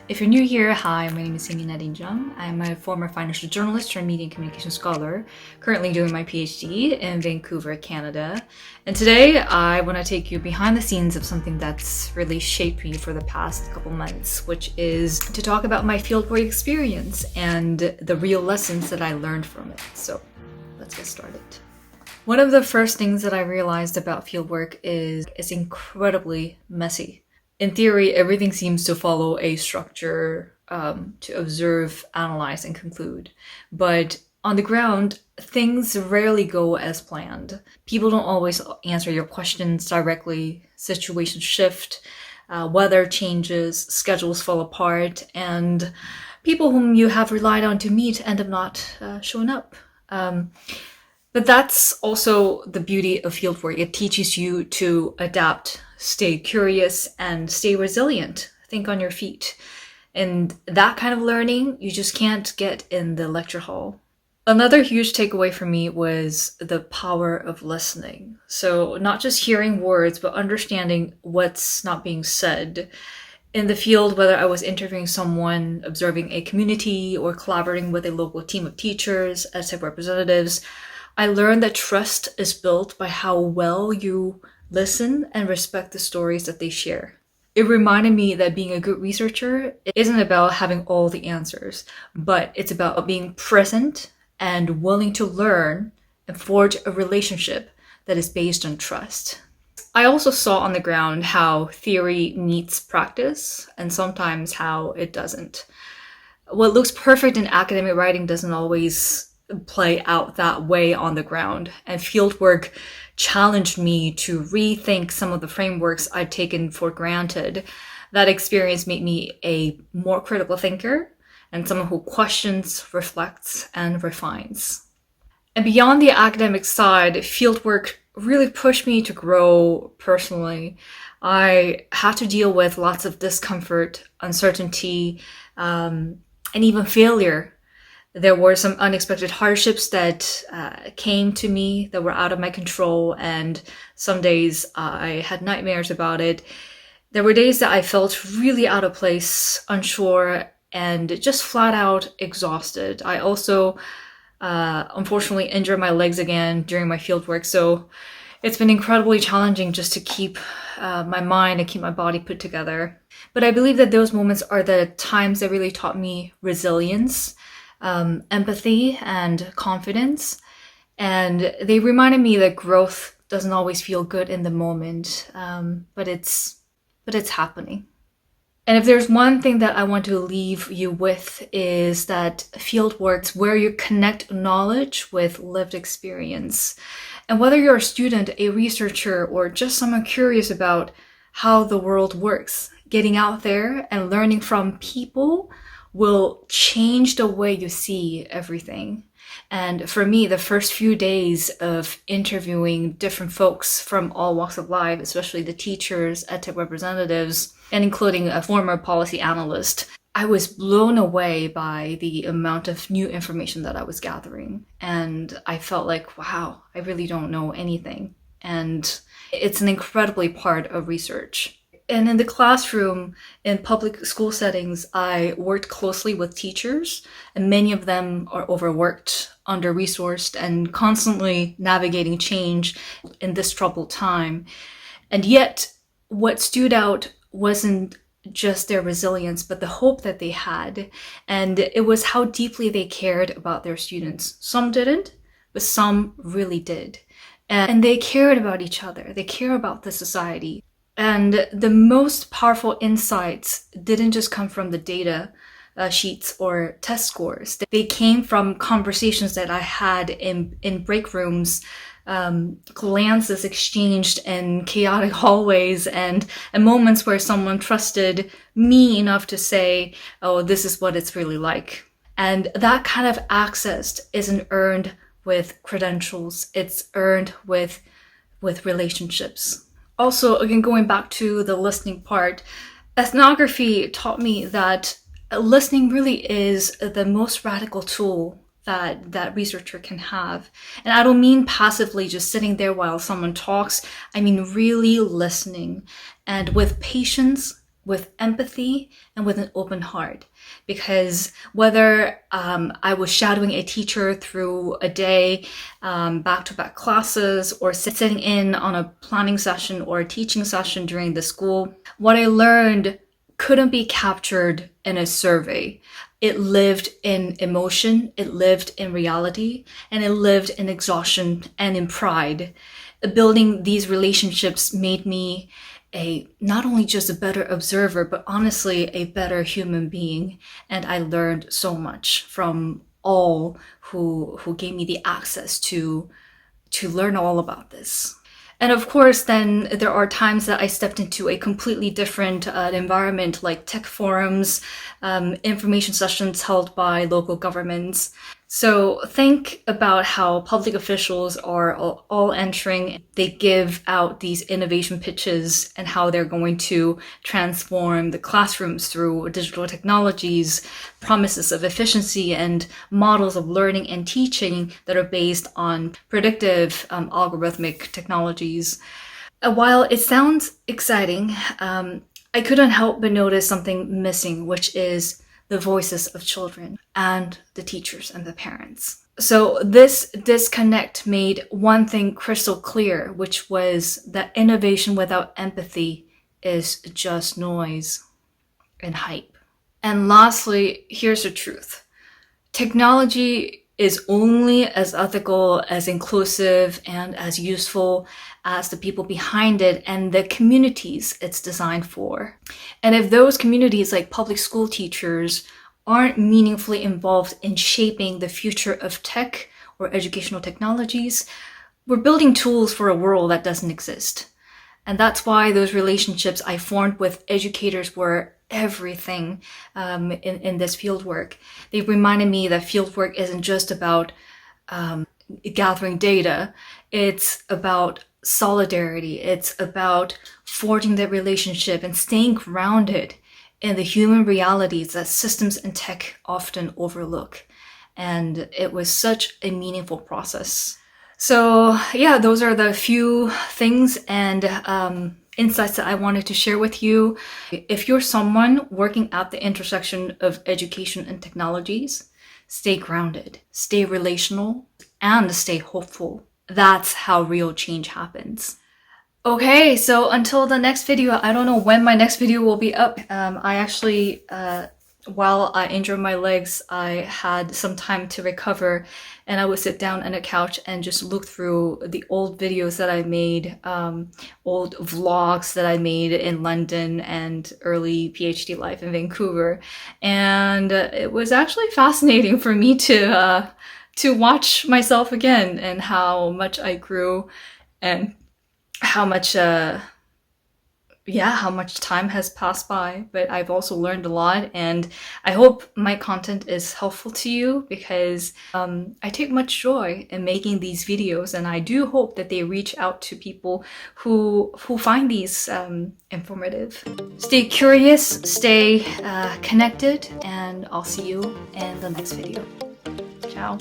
If you're new here, hi, my name is Saemi Nadine Jung. I'm a former financial journalist turned media and communication scholar, currently doing my PhD in Vancouver, Canada. And today I want to take you behind the scenes of something that's really shaped me for the past couple months, which is to talk about my fieldwork experience and the real lessons that I learned from it. So let's get started. One of the first things that I realized about fieldwork is it's incredibly messy. In theory, everything seems to follow a structure to observe, analyze, and conclude. But on the ground, things rarely go as planned. People don't always answer your questions directly, situations shift, weather changes, schedules fall apart, and people whom you have relied on to meet end up not showing up. But that's also the beauty of fieldwork. It teaches you to adapt, stay curious, and stay resilient. Think on your feet. And that kind of learning, you just can't get in the lecture hall. Another huge takeaway for me was the power of listening. So not just hearing words, but understanding what's not being said. In the field, whether I was interviewing someone, observing a community, or collaborating with a local team of teachers, EdTech representatives, I learned that trust is built by how well you listen and respect the stories that they share. It reminded me that being a good researcher isn't about having all the answers, but it's about being present and willing to learn and forge a relationship that is based on trust. I also saw on the ground how theory meets practice and sometimes how it doesn't. What looks perfect in academic writing doesn't always play out that way on the ground, and fieldwork challenged me to rethink some of the frameworks I'd taken for granted. That experience made me a more critical thinker and someone who questions, reflects, and refines. And beyond the academic side, fieldwork really pushed me to grow personally. I had to deal with lots of discomfort, uncertainty, and even failure. There were some unexpected hardships that came to me that were out of my control, and some days I had nightmares about it. There were days that I felt really out of place, unsure, and just flat out exhausted. I also, unfortunately, injured my legs again during my fieldwork, so it's been incredibly challenging just to keep my mind and keep my body put together. But I believe that those moments are the times that really taught me resilience, empathy, and confidence. And they reminded me that growth doesn't always feel good in the moment, but it's happening. And if there's one thing that I want to leave you with is that fieldwork's where you connect knowledge with lived experience. And whether you're a student, a researcher, or just someone curious about how the world works, getting out there and learning from people will change the way you see everything. And for me, the first few days of interviewing different folks from all walks of life, especially the teachers, EdTech representatives, and including a former policy analyst, I was blown away by the amount of new information that I was gathering. And I felt like, wow, I really don't know anything. And it's an incredibly part of research. And in the classroom, in public school settings, I worked closely with teachers, and many of them are overworked, under-resourced, and constantly navigating change in this troubled time. And yet, what stood out wasn't just their resilience, but the hope that they had. And it was how deeply they cared about their students. Some didn't, but some really did. And they cared about each other. They care about the society. And the most powerful insights didn't just come from the data sheets or test scores. They came from conversations that I had in break rooms, glances exchanged in chaotic hallways, and moments where someone trusted me enough to say, oh, this is what it's really like. And that kind of access isn't earned with credentials. It's earned with relationships. Also, again, going back to the listening part, ethnography taught me that listening really is the most radical tool that researcher can have. And I don't mean passively just sitting there while someone talks. I mean really listening, and with patience, with empathy and with an open heart. Because whether I was shadowing a teacher through a day, back-to-back classes, or sitting in on a planning session or a teaching session during the school, what I learned couldn't be captured in a survey. It lived in emotion, it lived in reality, and it lived in exhaustion and in pride. Building these relationships made me not only just a better observer, but honestly a better human being. And I learned so much from all who gave me the access to learn all about this. And of course, then there are times that I stepped into a completely different environment, like tech forums, information sessions held by local governments. So think about how public officials are all entering. They give out these innovation pitches and how they're going to transform the classrooms through digital technologies, promises of efficiency, and models of learning and teaching that are based on predictive algorithmic technologies. While it sounds exciting, I couldn't help but notice something missing, which is the voices of children and the teachers and the parents. So this disconnect made one thing crystal clear, which was that innovation without empathy is just noise and hype. And lastly, here's the truth. Technology is only as ethical, as inclusive, and as useful as the people behind it and the communities it's designed for. And if those communities, like public school teachers, aren't meaningfully involved in shaping the future of tech or educational technologies, we're building tools for a world that doesn't exist. And that's why those relationships I formed with educators were everything in this fieldwork. They reminded me that fieldwork isn't just about gathering data. It's about solidarity. It's about forging that relationship and staying grounded in the human realities that systems and tech often overlook. And it was such a meaningful process. So yeah, those are the few things and insights that I wanted to share with you. If you're someone working at the intersection of education and technologies, stay grounded, stay relational, and stay hopeful. That's how real change happens. Okay, so until the next video, I don't know when my next video will be up. I actually, while I injured my legs, I had some time to recover, and I would sit down on a couch and just look through the old videos that I made, old vlogs that I made in London and early PhD life in Vancouver. And it was actually fascinating for me to watch myself again and how much I grew and how much time has passed by. But I've also learned a lot, and I hope my content is helpful to you because I take much joy in making these videos, and I do hope that they reach out to people who find these informative. Stay curious, stay connected, and I'll see you in the next video. Ciao.